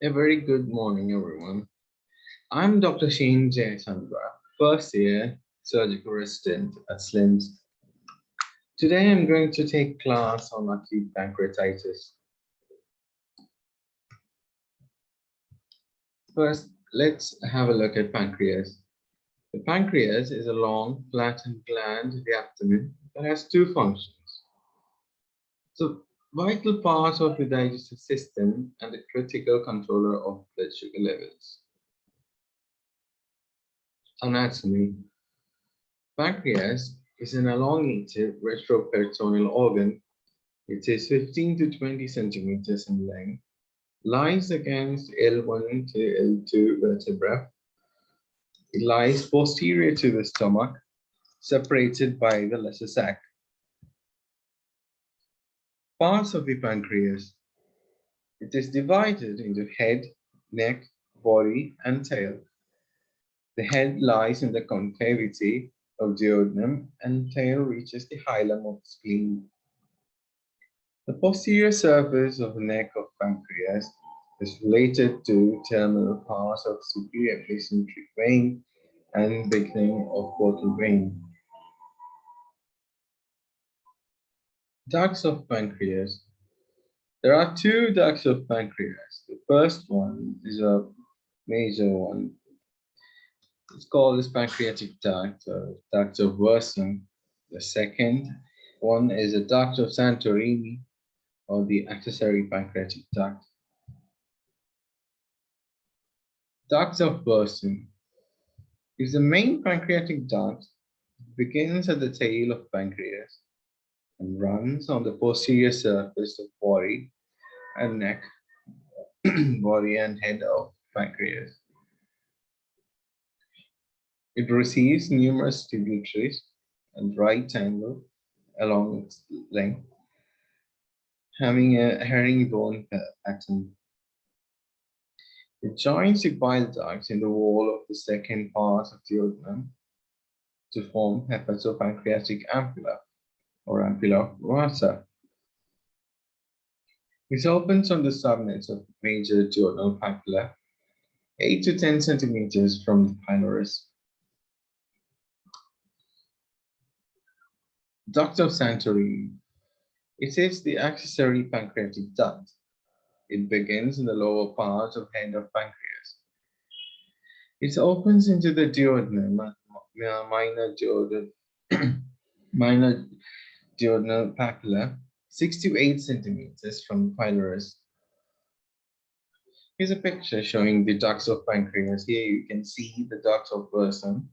A very good morning, everyone. I'm Dr. Shane Jayachandra, first year surgical resident at SLIMS. Today I'm going to take class on acute pancreatitis. First, let's have a look at pancreas. The pancreas is a long, flattened gland in the abdomen that has two functions. So, vital part of the digestive system and the critical controller of blood sugar levels. Anatomy. Pancreas is an elongated retroperitoneal organ. It is 15 to 20 centimeters in length, lies against L1 to L2 vertebra. It lies posterior to the stomach, separated by the lesser sac. Parts of the pancreas. It is divided into head, neck, body, and tail. The head lies in the concavity of duodenum and tail reaches the hilum of the spleen. The posterior surface of the neck of pancreas is related to terminal parts of superior mesenteric vein and beginning of portal vein. Ducts of pancreas. There are two ducts of pancreas. The first one is a major one. It's called this pancreatic duct, duct of Wirsung. The second one is a duct of Santorini, or the accessory pancreatic duct. Ducts of Wirsung is the main pancreatic duct. It begins at the tail of pancreas and runs on the posterior surface of body and neck, body and head of pancreas. It receives numerous tributaries and right angle along its length, having a herringbone pattern. It joins the bile ducts in the wall of the second part of the duodenum to form hepatopancreatic ampulla or ampulla rasa. It opens on the subnets of major duodenal papilla, 8 to 10 centimeters from the pylorus. Duct of Santorini. It is the accessory pancreatic duct. It begins in the lower part of head of pancreas. It opens into the duodenum, minor duodenal papilla, 6 to 8 centimeters from the pylorus. Here's a picture showing the ducts of pancreas. Here you can see the duct of Wirsung,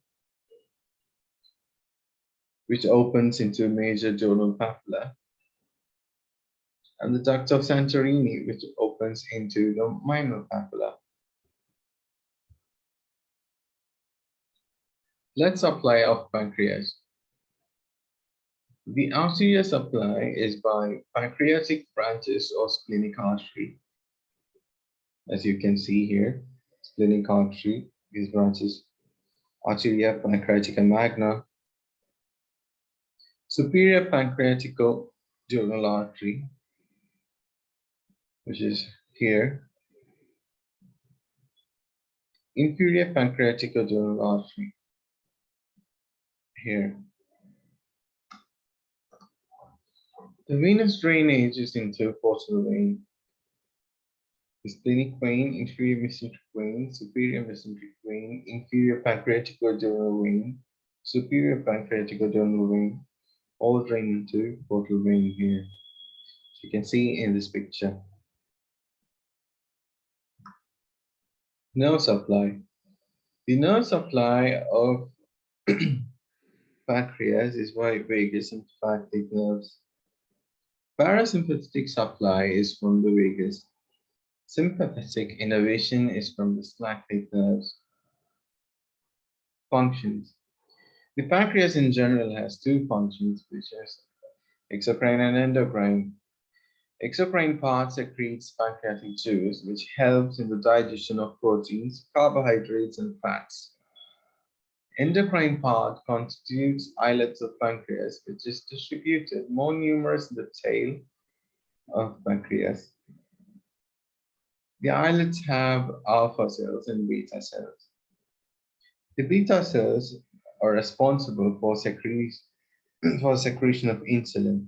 which opens into major duodenal papilla, and the duct of Santorini, which opens into the minor papilla. Blood supply of pancreas. The arterial supply is by pancreatic branches or splenic artery. As you can see here, splenic artery, these branches, arteria pancreatica magna, superior pancreatico-duodenal artery, which is here, inferior pancreatico-duodenal artery, here. The venous drainage is into portal vein, the splenic vein, inferior mesenteric vein, superior mesenteric vein, inferior pancreatico-duodenal vein, superior pancreatico-duodenal vein, all drain into portal vein here. You can see in this picture. Nerve supply. The nerve supply of pancreas is by vagus and sympathetic nerves. Parasympathetic supply is from the vagus. Sympathetic innervation is from the sympathetic nerves. Functions. The pancreas in general has two functions, which is exocrine and endocrine. Exocrine part secretes pancreatic juice, which helps in the digestion of proteins, carbohydrates, and fats. Endocrine part constitutes islets of pancreas, which is distributed more numerous in the tail of pancreas. The islets have alpha cells and beta cells. The beta cells are responsible for for secretion of insulin.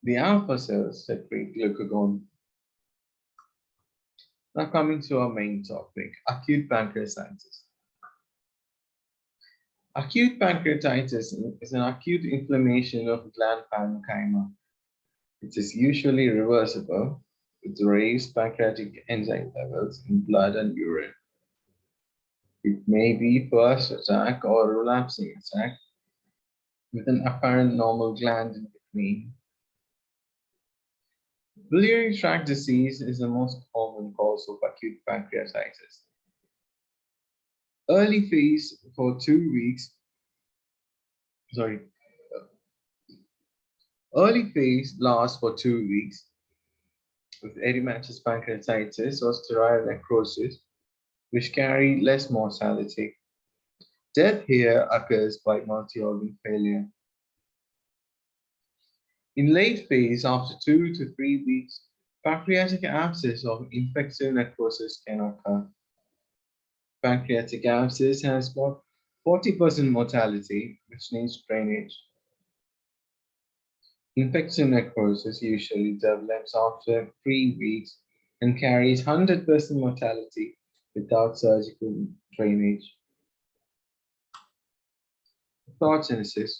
The alpha cells secrete glucagon. Now coming to our main topic, acute pancreatitis. Acute pancreatitis is an acute inflammation of gland parenchyma. It is usually reversible with raised pancreatic enzyme levels in blood and urine. It may be first attack or relapsing attack with an apparent normal gland in between. Biliary tract disease is the most common cause of acute pancreatitis. Early phase for 2 weeks, sorry, early phase lasts for 2 weeks with erythematous pancreatitis or sterile necrosis, which carry less mortality. Death here occurs by multi-organ failure. In late phase, after 2 to 3 weeks, pancreatic abscess or infective necrosis can occur. Pancreatic abscess has about 40% mortality, which needs drainage. Infective necrosis usually develops after 3 weeks and carries 100% mortality without surgical drainage. Pathogenesis.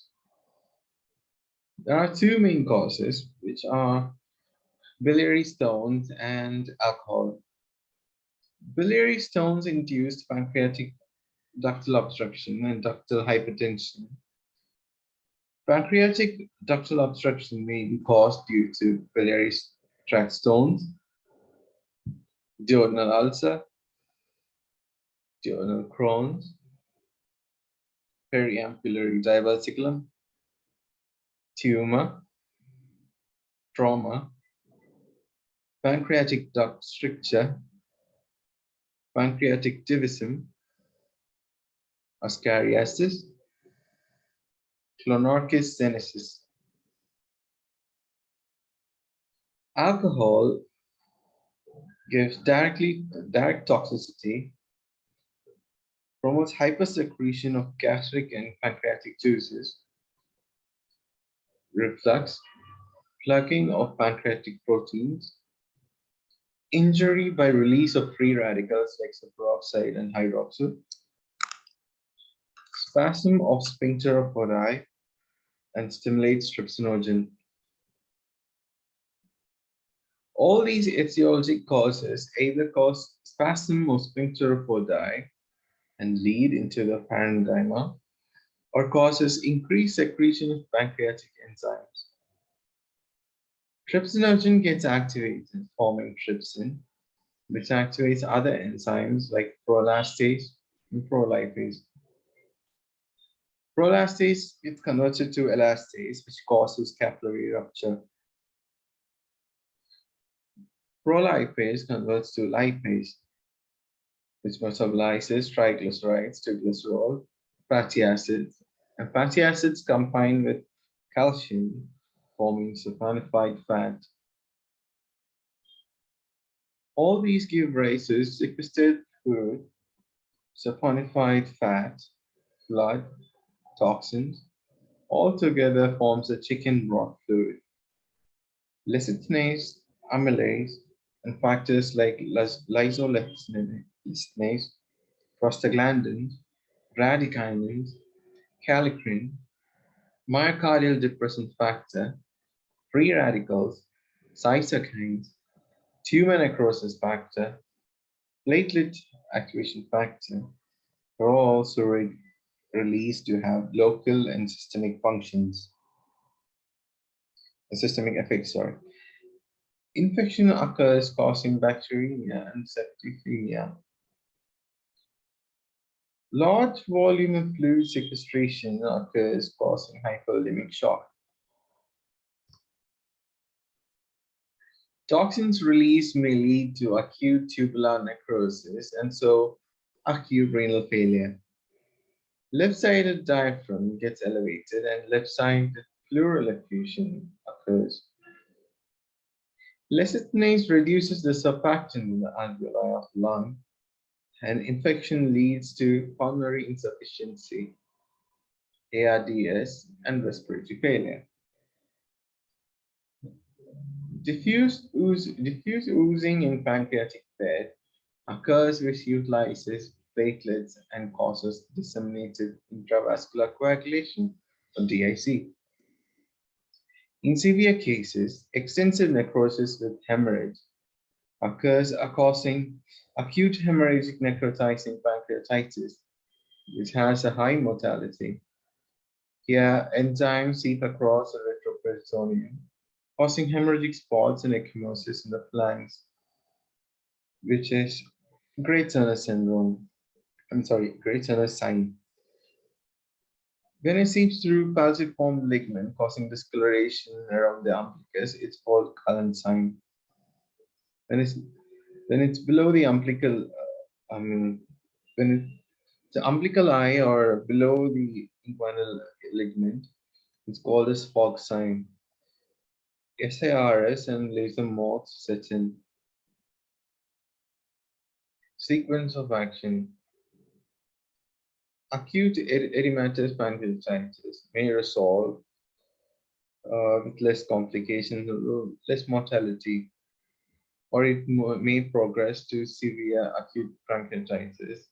There are two main causes, which are biliary stones and alcohol. Biliary stones induced pancreatic ductal obstruction and ductal hypertension. Pancreatic ductal obstruction may be caused due to biliary tract stones, duodenal ulcer, duodenal Crohn's, periampullary diverticulum, tumor, trauma, pancreatic duct stricture, pancreatic divisum, ascariasis, clonorchis senesis. Alcohol gives direct toxicity, promotes hypersecretion of gastric and pancreatic juices, reflux, plugging of pancreatic proteins, injury by release of free radicals like superoxide and hydroxyl, spasm of sphincter of Oddi, and stimulates trypsinogen. All these etiologic causes either cause spasm of sphincter of Oddi and lead into the parenchyma, or causes increased secretion of pancreatic enzymes. Trypsinogen gets activated, forming trypsin, which activates other enzymes like prolactase and prolipase. Prolactase gets converted to elastase, which causes capillary rupture. Prolipase converts to lipase, which metabolizes triglycerides to glycerol, fatty acids, and fatty acids combine with calcium, forming saponified fat. All these give rise to sequestered fluid, saponified fat, blood, toxins, all together forms a chicken broth fluid. Lecithinase, amylase, and factors like lysolecithinase, prostaglandins, bradykinins, kallikrein, myocardial depressant factor, free radicals, cytokines, tumor necrosis factor, platelet activation factor are also released to have local and systemic functions, systemic effects, sorry. Infection occurs causing bacteremia and septicemia. Large volume of fluid sequestration occurs causing hypovolemic shock. Toxins released may lead to acute tubular necrosis and so acute renal failure. Left-sided diaphragm gets elevated and left-sided pleural effusion occurs. Lecithinase reduces the surfactant in the alveoli of the lung, and infection leads to pulmonary insufficiency, ARDS, and respiratory failure. Diffuse oozing in pancreatic bed occurs which utilizes platelets and causes disseminated intravascular coagulation, or DIC. In severe cases, extensive necrosis with hemorrhage occurs, causing acute hemorrhagic necrotizing pancreatitis, which has a high mortality. Here, enzymes seep across the retroperitoneum, causing hemorrhagic spots and ecchymosis in the flanks, which is Great Turner syndrome. Great Turner sign. When it seeps through falciform ligament, causing discoloration around the umbilicus, it's called Cullen sign. When it's below the umbilical, when the umbilical eye or below the inguinal ligament, it's called as fog sign. SARS and laser moth sets in. Sequence of action. Acute edematous pancreatitis may resolve with less complications, less mortality, or it may progress to severe acute pancreatitis,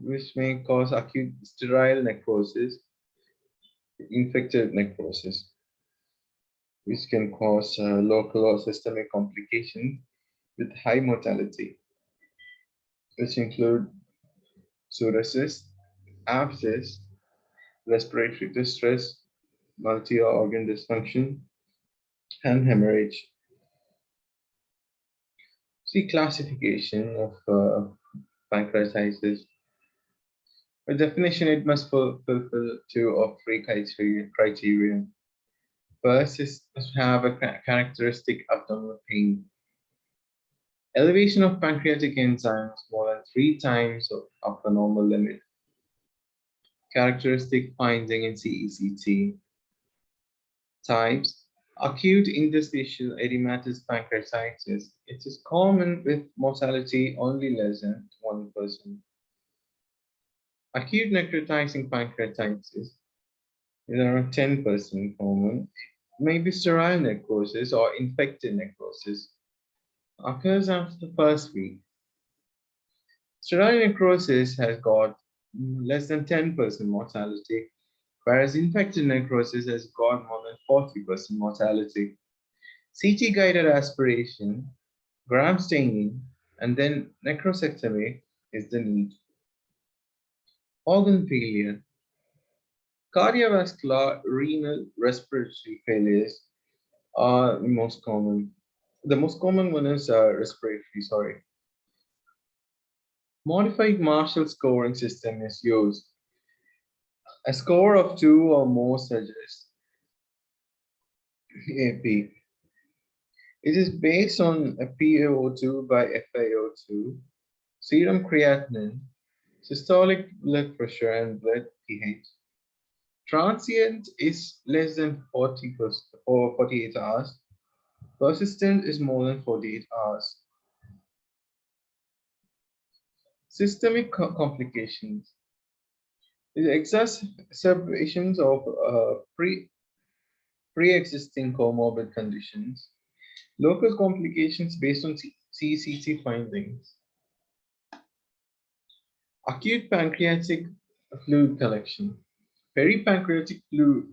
which may cause acute sterile necrosis, infected necrosis, which can cause local or systemic complications with high mortality, which include psoriasis, abscess, respiratory distress, multi-organ dysfunction, and hemorrhage. See classification of pancreatitis. By definition, it must fulfill two of three criteria. First is must have a characteristic abdominal pain. Elevation of pancreatic enzymes more than 3 times of the normal limit. Characteristic finding in CECT. Types. Acute interstitial edematous pancreatitis. It is common with mortality only less than 1%. Acute necrotizing pancreatitis is around 10% common. It may be sterile necrosis or infected necrosis. Occurs after the first week. Sterile necrosis has got less than 10% mortality, whereas infected necrosis has got more than 40% mortality. CT guided aspiration, gram staining, and then necrosectomy is the need. Organ failure. Cardiovascular, renal, respiratory failures are the most common. The most common one is respiratory, sorry. Modified Marshall scoring system is used. A score of 2 or more suggests AP. It is based on a PaO2 by FiO2, serum creatinine, systolic blood pressure, and blood pH. Transient is less than 40% or 48 hours. Persistent is more than 48 hours. Systemic complications. The exacerbations of pre-existing comorbid conditions. Local complications based on CCT findings. Acute pancreatic fluid collection. Peripancreatic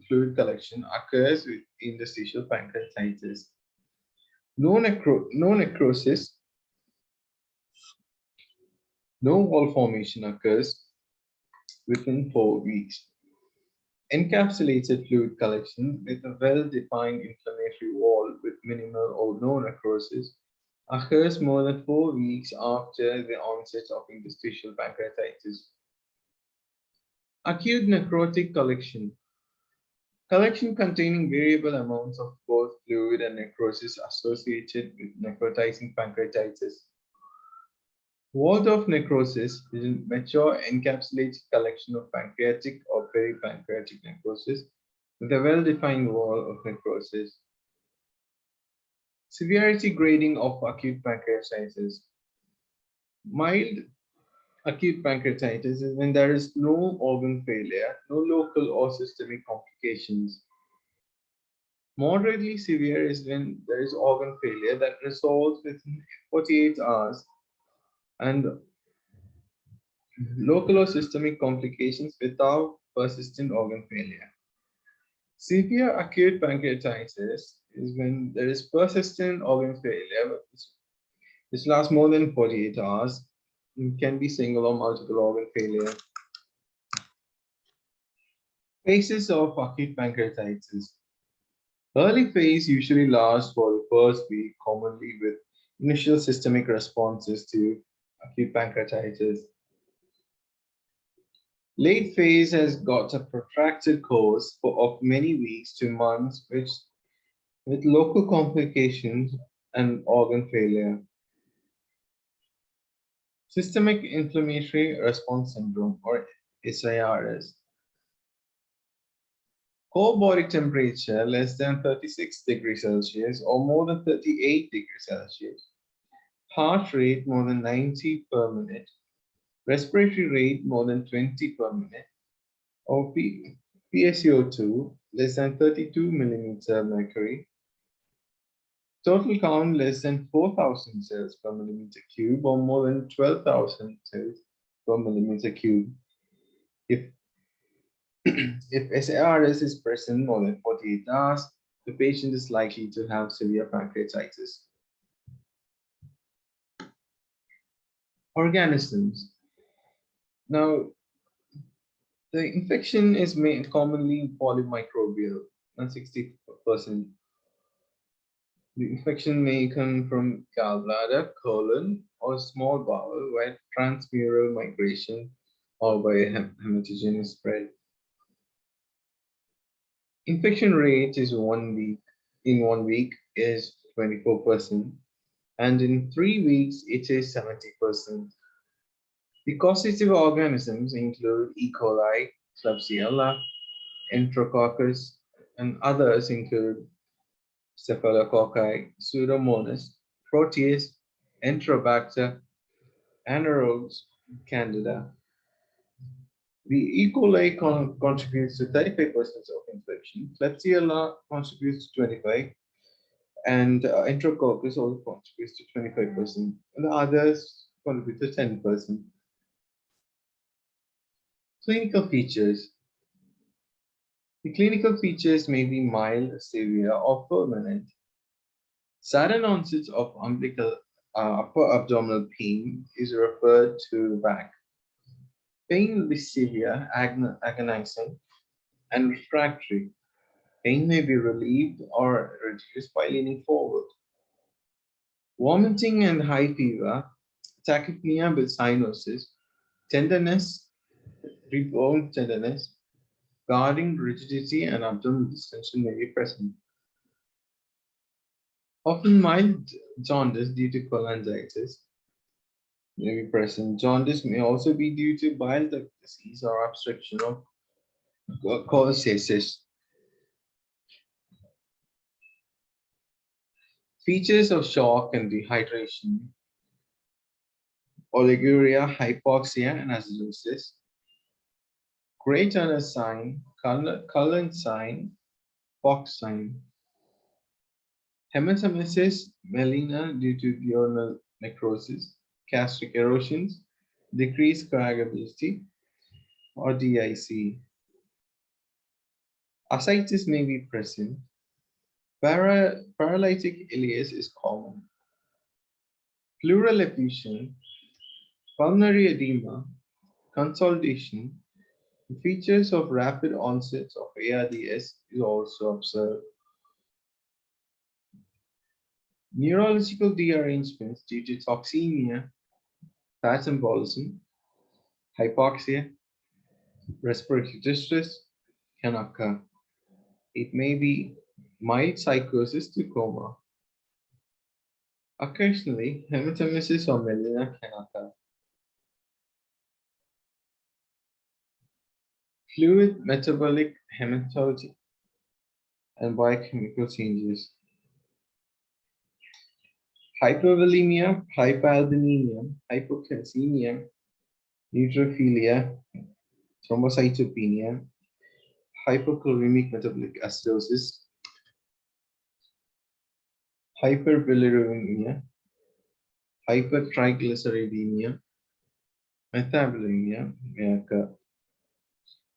fluid collection occurs with interstitial pancreatitis. No necrosis, no wall formation occurs within 4 weeks. Encapsulated fluid collection with a well-defined inflammatory wall with minimal or no necrosis occurs more than 4 weeks after the onset of interstitial pancreatitis. Acute necrotic collection. Collection containing variable amounts of both fluid and necrosis associated with necrotizing pancreatitis. Ward-off necrosis is a mature encapsulated collection of pancreatic or peripancreatic necrosis with a well-defined wall of necrosis. Severity grading of acute pancreatitis. Mild acute pancreatitis is when there is no organ failure, no local or systemic complications. Moderately severe is when there is organ failure that resolves within 48 hours and local or systemic complications without persistent organ failure. Severe acute pancreatitis is when there is persistent organ failure, which lasts more than 48 hours. It can be single or multiple organ failure. Phases of acute pancreatitis. Early phase usually lasts for the first week, commonly with initial systemic responses to acute pancreatitis. Late phase has got a protracted course of many weeks to months, with local complications and organ failure. Systemic inflammatory response syndrome, or SIRS. Core body temperature less than 36 degrees Celsius or more than 38 degrees Celsius. Heart rate more than 90 per minute. Respiratory rate more than 20 per minute. Or PSO2 less than 32 millimeter mercury. Total count less than 4,000 cells per millimeter cube or more than 12,000 cells per millimeter cube. If if SARS is present more than 48 hours, the patient is likely to have severe pancreatitis. Organisms. Now, the infection is commonly polymicrobial, and 60%. The infection may come from gallbladder, colon, or small bowel by transmural migration or by hematogenous spread. Infection rate is 1 week. In 1 week is 24%, and in 3 weeks it is 70%. The causative organisms include E. coli, Klebsiella, Enterococcus, and others include Staphylococci, Pseudomonas, Proteus, Enterobacter, anaerobes, Candida. The E. coli contributes to 35% of infection, Klebsiella contributes to 25%, and Enterococcus also contributes to 25%, and the others contribute to 10%. Clinical features. The clinical features may be mild, severe, or permanent. Sudden onset of upper abdominal pain is referred to back. Pain will be severe, agonizing, and refractory. Pain may be relieved or reduced by leaning forward. Vomiting and high fever, tachypnea with cyanosis, tenderness, bone tenderness, guarding rigidity, and abdominal distension may be present. Often mild jaundice due to cholangitis may be present. Jaundice may also be due to bile duct disease or obstruction of cholestasis. Features of shock and dehydration, oliguria, hypoxia, and acidosis. Gray Turner sign, Cullen sign, Fox sign. Hematemesis, melena due to duodenal necrosis, gastric erosions, decreased coagulability, or DIC. Ascites may be present. Paralytic ileus is common. Pleural effusion, pulmonary edema, consolidation. The features of rapid onset of ARDS is also observed. Neurological derangements due to toxemia, fat embolism, hypoxia, respiratory distress can occur. It may be mild psychosis to coma. Occasionally, hematemesis or melena can occur. Fluid, metabolic, hematologic, and biochemical changes. hypovolemia, hyperalbuminemia, hypocalcemia, neutrophilia, thrombocytopenia, hypochloremic metabolic acidosis, hyperbilirubinemia, hypertriglyceridemia, metabolemia may occur.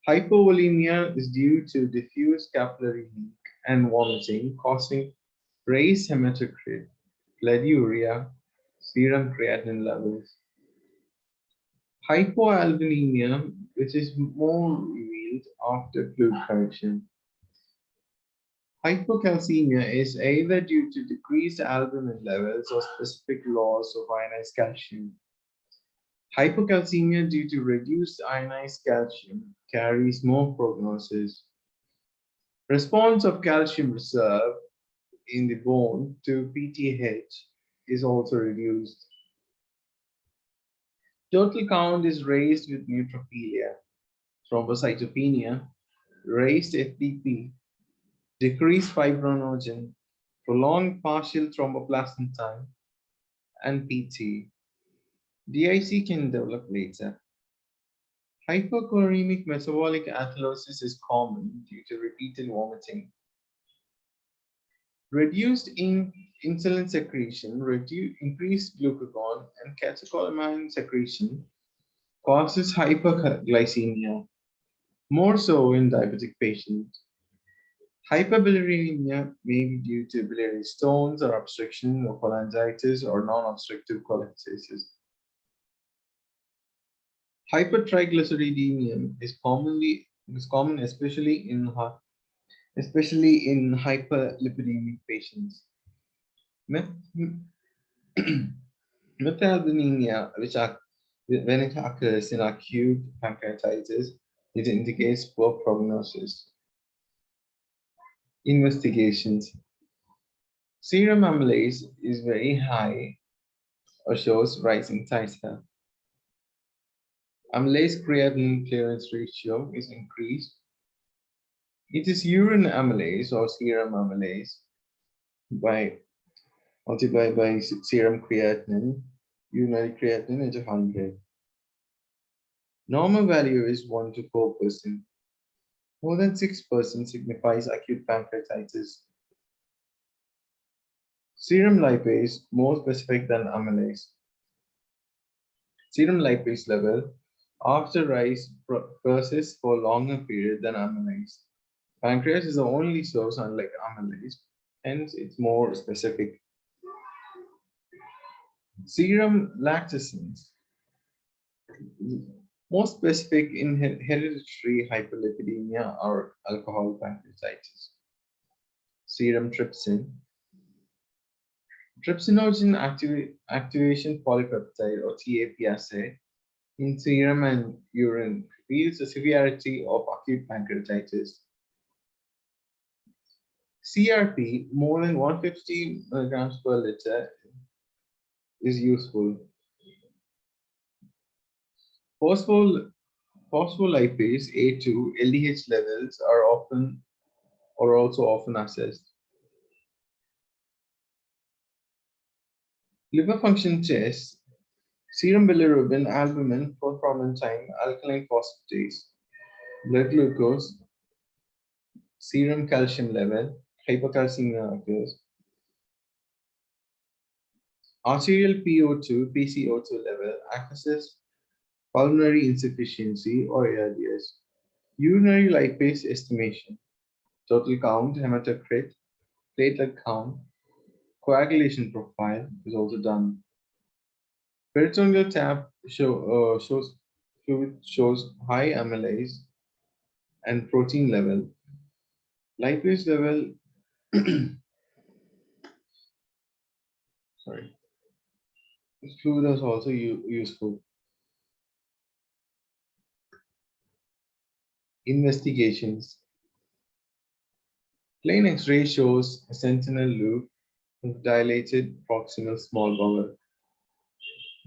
Hypovolemia is due to diffuse capillary leak and vomiting, causing raised hematocrit, blood urea, serum creatinine levels. Hypoalbuminemia, which is more revealed after fluid correction. Hypocalcemia is either due to decreased albumin levels or specific loss of ionized calcium. Hypocalcemia due to reduced ionized calcium carries more prognosis. Response of calcium reserve in the bone to PTH is also reduced. Total count is raised with neutrophilia, thrombocytopenia, raised FTP, decreased fibrinogen, prolonged partial thromboplastin time, and PT. DIC can develop later. Hypochloremic metabolic acidosis is common due to repeated vomiting. Reduced insulin secretion, increased glucagon, and catecholamine secretion causes hyperglycemia, more so in diabetic patients. Hyperbilirubinemia may be due to biliary stones or obstruction of cholangitis or non-obstructive cholestasis. Hypertriglyceridemia is common especially in hyperlipidemic patients. Methylbulimia, when it occurs in acute pancreatitis, it indicates poor prognosis. Investigations. Serum amylase is very high or shows rising titer. Amylase creatinine clearance ratio is increased. It is urine amylase or serum amylase by multiplied by serum creatinine, urinary creatinine into 100. Normal value is 1 to 4%. More than 6% signifies acute pancreatitis. Serum lipase more specific than amylase. Serum lipase level after rise persists for longer period than amylase. Pancreas is the only source unlike amylase, hence it's more specific. Serum lactosins, more specific in hereditary hyperlipidemia or alcohol pancreatitis. Serum trypsin. Trypsinogen activation polypeptide or TAP assay in serum and urine reveals the severity of acute pancreatitis. CRP more than 150 milligrams per liter is useful. Phospholipase A2 LDH levels are also often assessed. Liver function tests: serum bilirubin, albumin, prothrombin, alkaline phosphatase, blood glucose, serum calcium level, hypercalcemia occurs. Arterial PO2, PCO2 level assesses pulmonary insufficiency or ARDS. Urinary lipase estimation, total count, hematocrit, platelet count, coagulation profile is also done. Peritoneal tap shows high amylase and protein level. Lipase level, sorry, fluid is also useful. Investigations. Plain X-ray shows a sentinel loop of dilated proximal small bowel.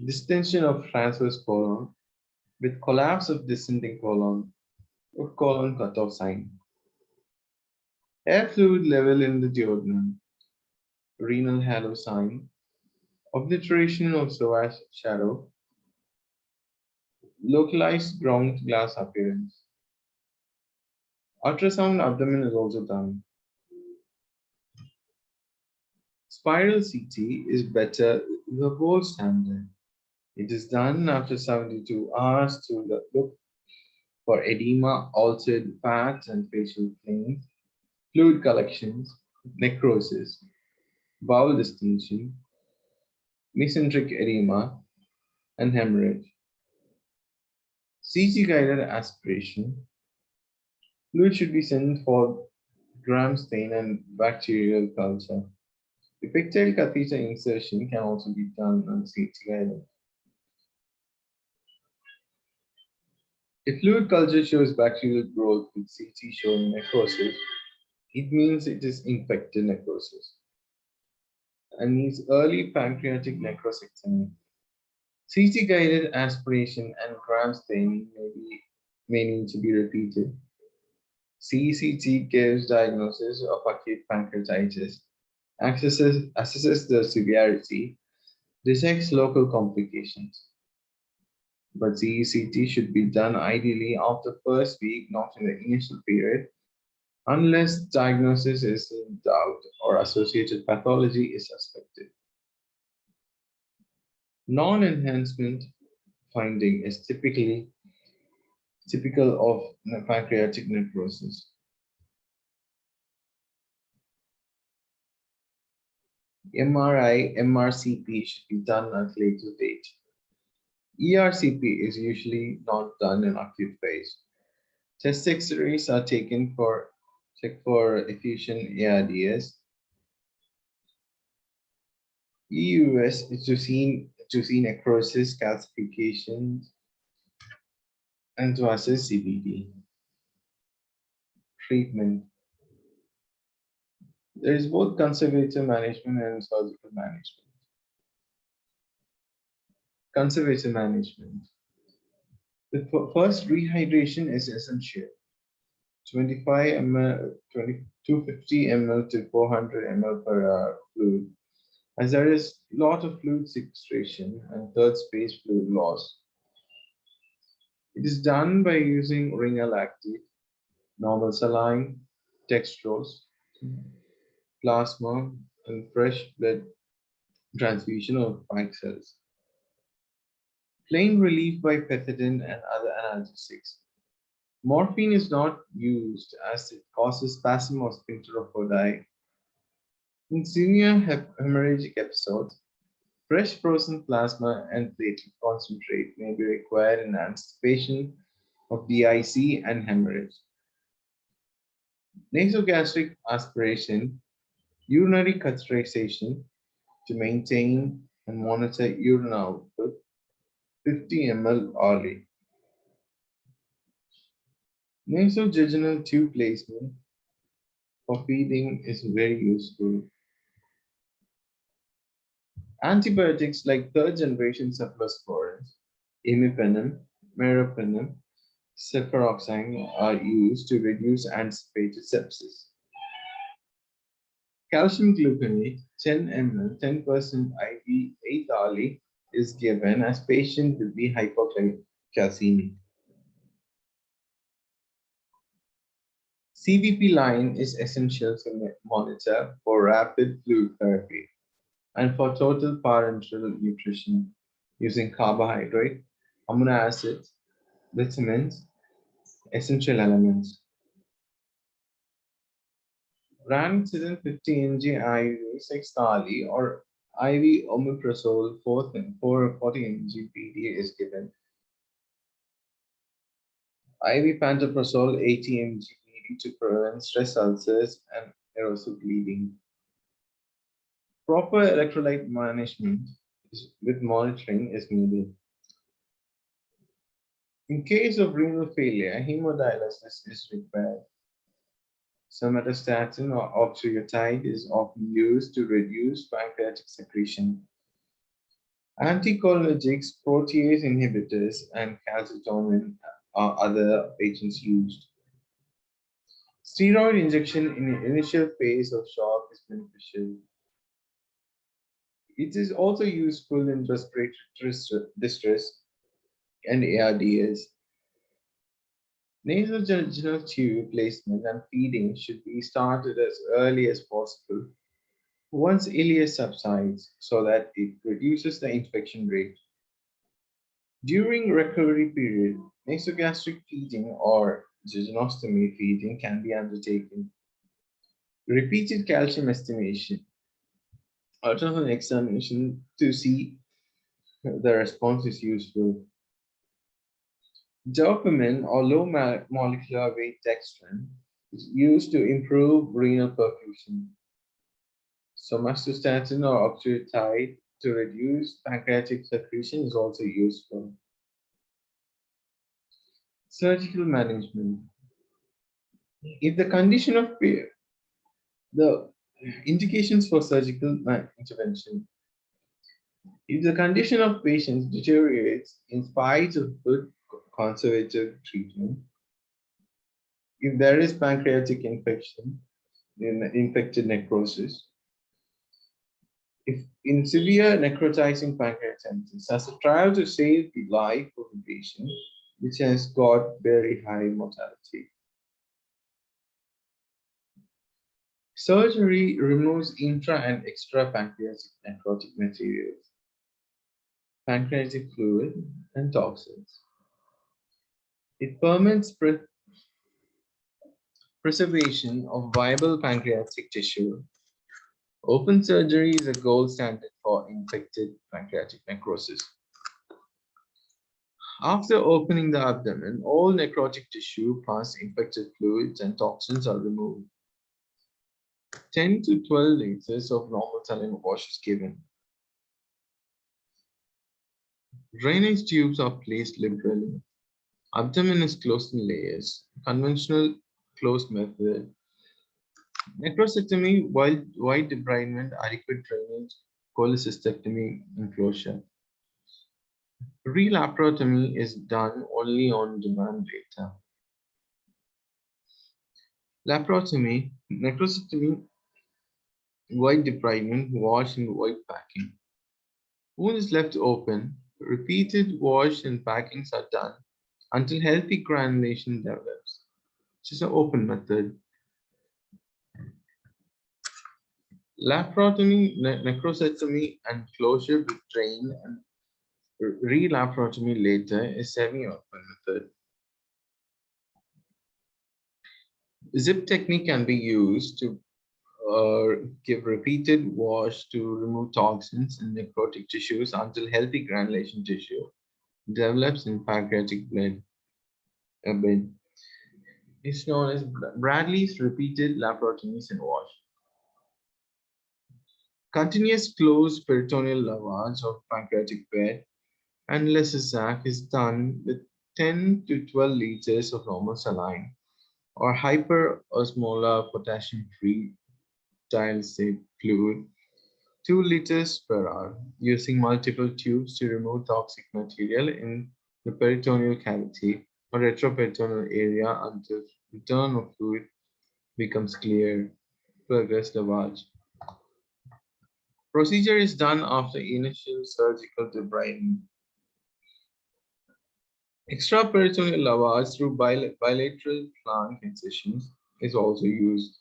Distension of transverse colon with collapse of descending colon or colon cutoff sign. Air fluid level in the duodenum. Renal halo sign. Obliteration of psoas shadow, localized ground glass appearance. Ultrasound abdomen is also done. Spiral CT is better, the gold standard. It is done after 72 hours to look for edema, altered fat and facial planes, fluid collections, necrosis, bowel distension, mesenteric edema, and hemorrhage. CT guided aspiration. Fluid should be sent for gram stain and bacterial culture. Epicteal catheter insertion can also be done on CT guided. If fluid culture shows bacterial growth with CT showing necrosis, it means it is infected necrosis and needs early pancreatic necrosectomy. CT guided aspiration and gram staining may need to be repeated. CECT gives diagnosis of acute pancreatitis, assesses the severity, detects local complications. But CECT should be done ideally after first week, not in the initial period, unless diagnosis is in doubt or associated pathology is suspected. Non-enhancement finding is typical of pancreatic necrosis. MRI, MRCP should be done at later date. ERCP is usually not done in acute phase. Chest X-rays are taken for check for effusion ARDS. EUS is to see necrosis, calcifications, and to assess CBD. Treatment. There is both conservative management and surgical management. Conservative management. The first rehydration is essential. 25 ml, 250 ml to 400 ml per hour fluid, as there is a lot of fluid sequestration and third space fluid loss. It is done by using ringer lactate, normal saline, dextrose, plasma, and fresh blood transfusion of white cells. Plain relief by pethidine and other analgesics. Morphine is not used as it causes spasm of sphincteropodi. In severe hemorrhagic episodes, fresh frozen plasma and platelet concentrate may be required in anticipation of DIC and hemorrhage. Nasogastric aspiration, urinary catheterization to maintain and monitor urine output, 50 ml hourly. Nasojejunal tube placement for feeding is very useful. Antibiotics like third generation cephalosporins, imipenem, meropenem, cefuroxime are used to reduce anticipated sepsis. Calcium gluconate, 10 ml, 10% IV, 8 hourly, is given as patient will be hypocalcemic. CVP line is essential to monitor for rapid fluid therapy and for total parenteral nutrition using carbohydrate, amino acids, vitamins, essential elements. Ranitidine 50 mg IV 6 hourly or IV omeprazole 40 mg PD is given. IV pantoprazole 80 mg PD to prevent stress ulcers and erosive bleeding. Proper electrolyte management with monitoring is needed. In case of renal failure, hemodialysis is required. Somatostatin or octreotide is often used to reduce pancreatic secretion. Anticholinergics, protease inhibitors, and calcitonin are other agents used. Steroid injection in the initial phase of shock is beneficial. It is also useful in respiratory distress and ARDS. Nasovaginal tube placement and feeding should be started as early as possible once ileus subsides so that it reduces the infection rate. During recovery period, nasogastric feeding or jejunostomy feeding can be undertaken. Repeated calcium estimation, ultrasound examination to see the response is useful. Dopamine or low molecular weight dextran is used to improve renal perfusion. Somatostatin or octreotide to reduce pancreatic secretion is also useful. Surgical management. If the condition of the indications for surgical intervention. If the condition of patients deteriorates in spite of good conservative treatment, if there is pancreatic infection, infected necrosis, if in severe necrotizing pancreatitis, as a trial to save the life of the patient, which has got very high mortality. Surgery removes intra and extra pancreatic necrotic materials, pancreatic fluid, and toxins. It permits preservation of viable pancreatic tissue. Open surgery is a gold standard for infected pancreatic necrosis. After opening the abdomen, all necrotic tissue, pus, infected fluids, and toxins are removed. 10 to 12 liters of normal saline wash is given. Drainage tubes are placed liberally. Abdomen is closed in layers. Conventional closed method. Necrosectomy, wide debridement, adequate drainage, cholecystectomy, enclosure. Relaparotomy is done only on demand later. Laparotomy, necrosectomy, wide debridement, wash and void packing. Wound is left open. Repeated wash and packings are done until healthy granulation develops. This is an open method. Laparotomy, necrosectomy, and closure with drain and relaparotomy later is semi-open method. Zip technique can be used to give repeated wash to remove toxins in necrotic tissues until healthy granulation tissue develops in pancreatic bed. It's known as Bradley's repeated laparotomies and wash. Continuous closed peritoneal lavage of pancreatic bed and Lesazac is done with 10 to 12 liters of normal saline or hyperosmolar potassium-free dialysate fluid 2 liters per hour, using multiple tubes to remove toxic material in the peritoneal cavity or retroperitoneal area until return of fluid becomes clear. Progress lavage. Procedure is done after initial surgical debridement. Extraperitoneal lavage through bilateral flank incisions is also used.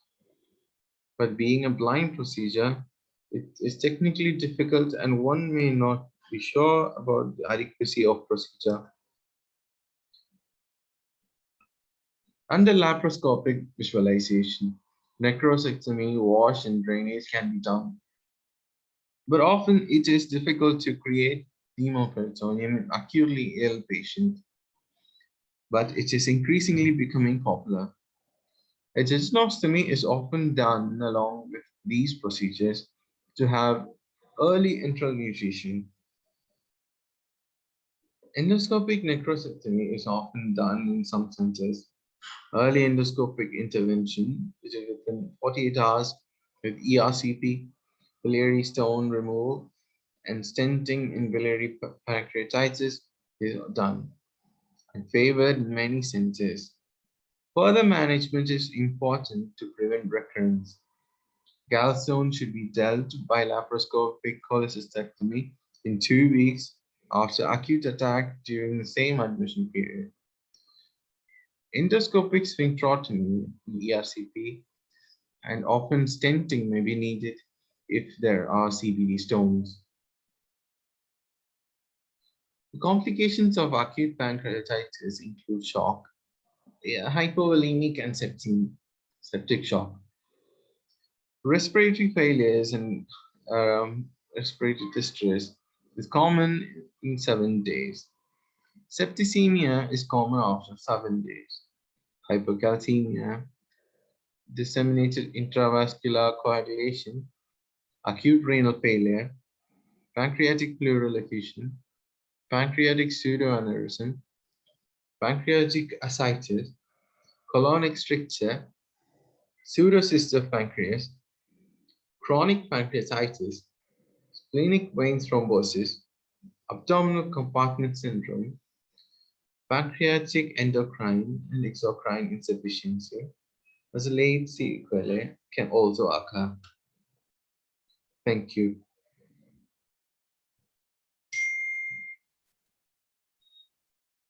But being a blind procedure, it is technically difficult and one may not be sure about the adequacy of procedure. Under laparoscopic visualization, necrosectomy, wash, and drainage can be done. But often it is difficult to create hemoperitoneum in acutely ill patients. But it is increasingly becoming popular. A jejunostomy is often done along with these procedures to have early enteral nutrition. Endoscopic necrosectomy is often done in some centers. Early endoscopic intervention, which is within 48 hours with ERCP, biliary stone removal, and stenting in biliary pancreatitis is done and favored in many centers. Further management is important to prevent recurrence. Gallstone should be dealt by laparoscopic cholecystectomy in 2 weeks after acute attack during the same admission period. Endoscopic sphincterotomy, ERCP, and often stenting may be needed if there are CVD stones. The complications of acute pancreatitis include shock, hypovolemic and septic shock, respiratory failures, and respiratory distress is common in 7 days. Septicemia is common after 7 days. Hypocalcemia, disseminated intravascular coagulation, acute renal failure, pancreatic pleural effusion, pancreatic pseudoaneurysm, pancreatic ascites, colonic stricture, pseudocyst of pancreas, chronic pancreatitis, splenic vein thrombosis, abdominal compartment syndrome, pancreatic endocrine and exocrine insufficiency, as a late sequelae can also occur. Thank you.